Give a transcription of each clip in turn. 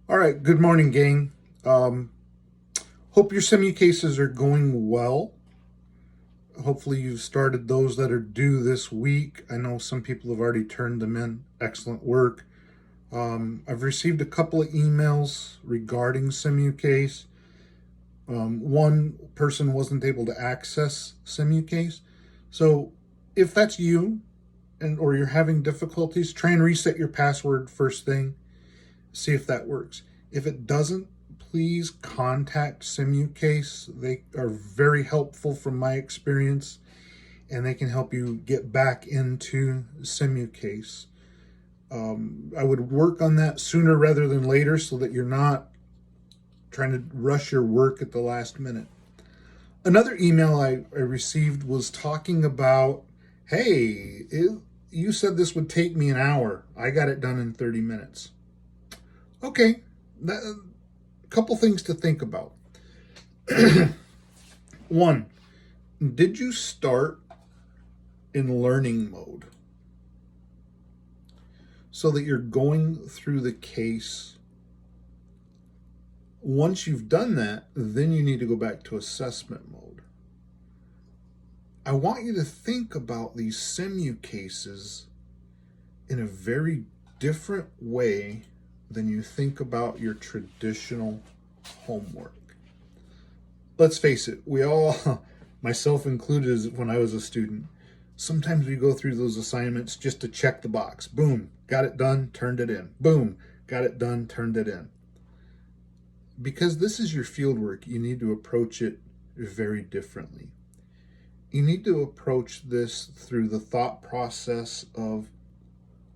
All right, good morning, gang. Hope your Simucases are going well. Hopefully, you've started those that are due this week. I know some people have already turned them in. Excellent work. I've received a couple of emails regarding Simucase. One person wasn't able to access Simucase. So, if that's you and or you're having difficulties, try and reset your password first thing. See if that works. If it doesn't, please contact Simucase. They are very helpful from my experience, and they can help you get back into Simucase. I would work on that sooner rather than later so that you're not trying to rush your work at the last minute. Another email I received was talking about, hey, you said this would take me an hour. I got it done in 30 minutes. Okay, a couple things to think about. One, did you start in learning mode so that you're going through the case? Once you've done that, then you need to go back to assessment mode. I want you to think about these Simucases in a very different way than you think about your traditional homework. Let's face it, we all, myself included when I was a student, sometimes we go through those assignments just to check the box. Boom, got it done, turned it in. Boom, got it done, turned it in. Because this is your field work, you need to approach it very differently. You need to approach this through the thought process of,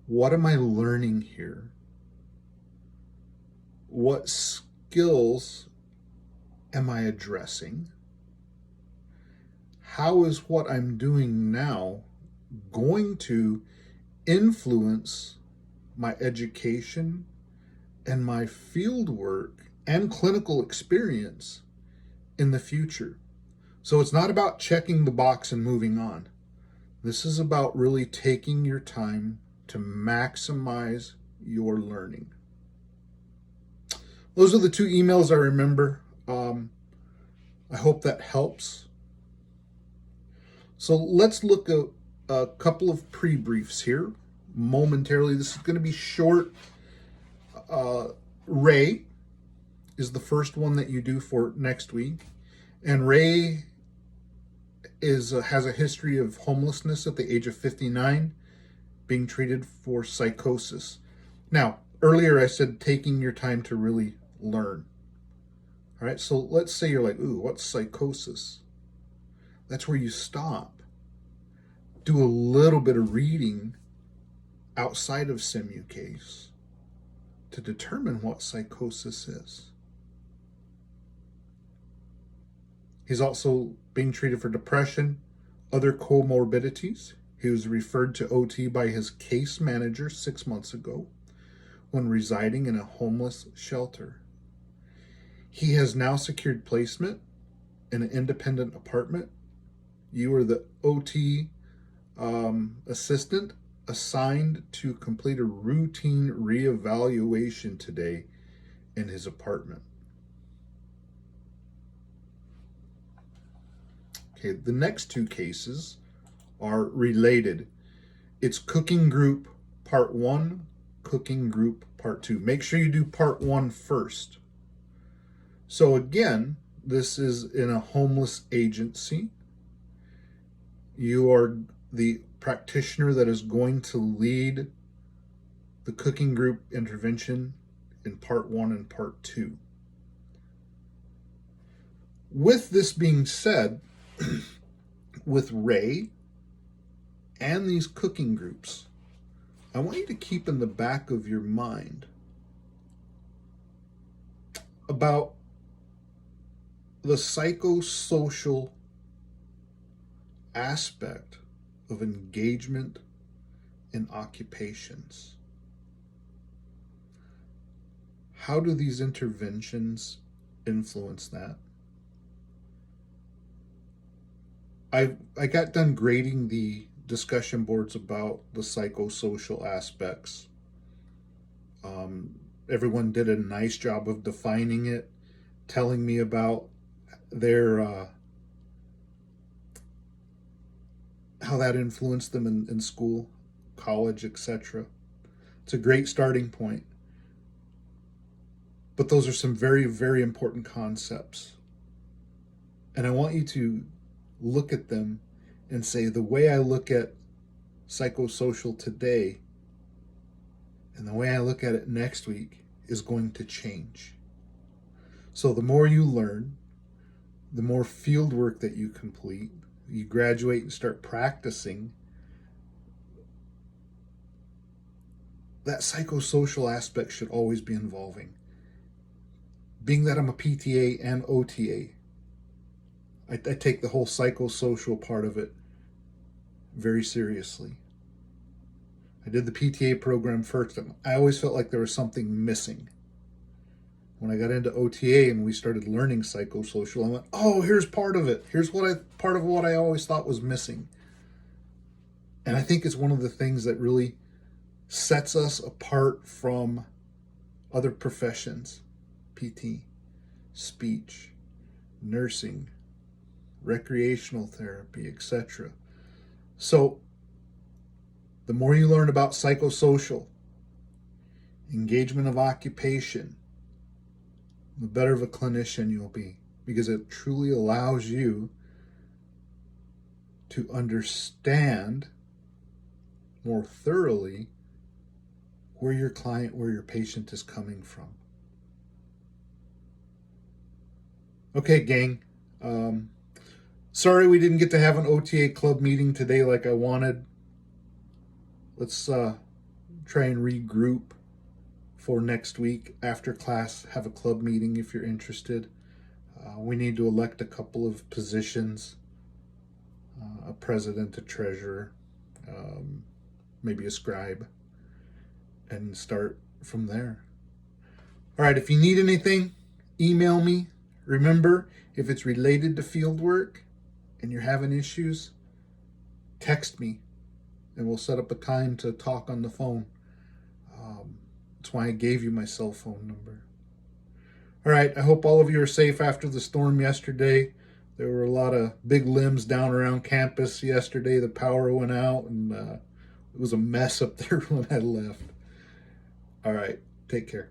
what am I learning here? What skills am I addressing? How is what I'm doing now going to influence my education and my field work and clinical experience in the future? So it's not about checking the box and moving on. This is about really taking your time to maximize your learning. Those are the two emails I remember. I hope that helps. So let's look at a couple of pre-briefs here momentarily. This is going to be short. Ray is the first one that you do for next week. And Ray has a history of homelessness at the age of 59, being treated for psychosis. Now, earlier I said taking your time to really learn. All right, so let's say you're like, ooh, what's psychosis? That's where you stop. Do a little bit of reading outside of Simucase to determine what psychosis is. He's also being treated for depression, other comorbidities. He was referred to OT by his case manager 6 months ago when residing in a homeless shelter. He has now secured placement in an independent apartment. You are the OT assistant assigned to complete a routine reevaluation today in his apartment. Okay, the next two cases are related. It's cooking group part 1, cooking group part 2. Make sure you do part 1 first. So again, this is in a homeless agency. You are the practitioner that is going to lead the cooking group intervention in part 1 and part 2. With this being said, with Ray and these cooking groups, I want you to keep in the back of your mind about the psychosocial aspect of engagement in occupations. How do these interventions influence that? I got done grading the discussion boards about the psychosocial aspects. Everyone did a nice job of defining it, telling me about their how that influenced them in school, college, etc. It's a great starting point. But those are some very, very important concepts. And I want you to look at them and say, the way I look at psychosocial today and the way I look at it next week is going to change. So the more you learn, the more field work that you complete, you graduate and start practicing, that psychosocial aspect should always be involving. Being that I'm a PTA and OTA, I take the whole psychosocial part of it very seriously. I did the PTA program first, and I always felt like there was something missing. When I got into OTA and we started learning psychosocial, I went, oh, here's part of it. Here's part of what I always thought was missing. And I think it's one of the things that really sets us apart from other professions. PT, speech, nursing, recreational therapy, etc. So the more you learn about psychosocial, engagement of occupation, the better of a clinician you'll be, because it truly allows you to understand more thoroughly where your client, where your patient is coming from. Okay, gang. Sorry we didn't get to have an OTA club meeting today like I wanted. Let's try and regroup for next week after class. Have a club meeting if you're interested. We need to elect a couple of positions, a president, a treasurer, maybe a scribe, and start from there. All right, if you need anything, email me. Remember, if it's related to field work and you're having issues, text me and we'll set up a time to talk on the phone. That's why I gave you my cell phone number. All right, I hope all of you are safe after the storm yesterday. There were a lot of big limbs down around campus yesterday. The power went out and it was a mess up there when I left. All right, take care.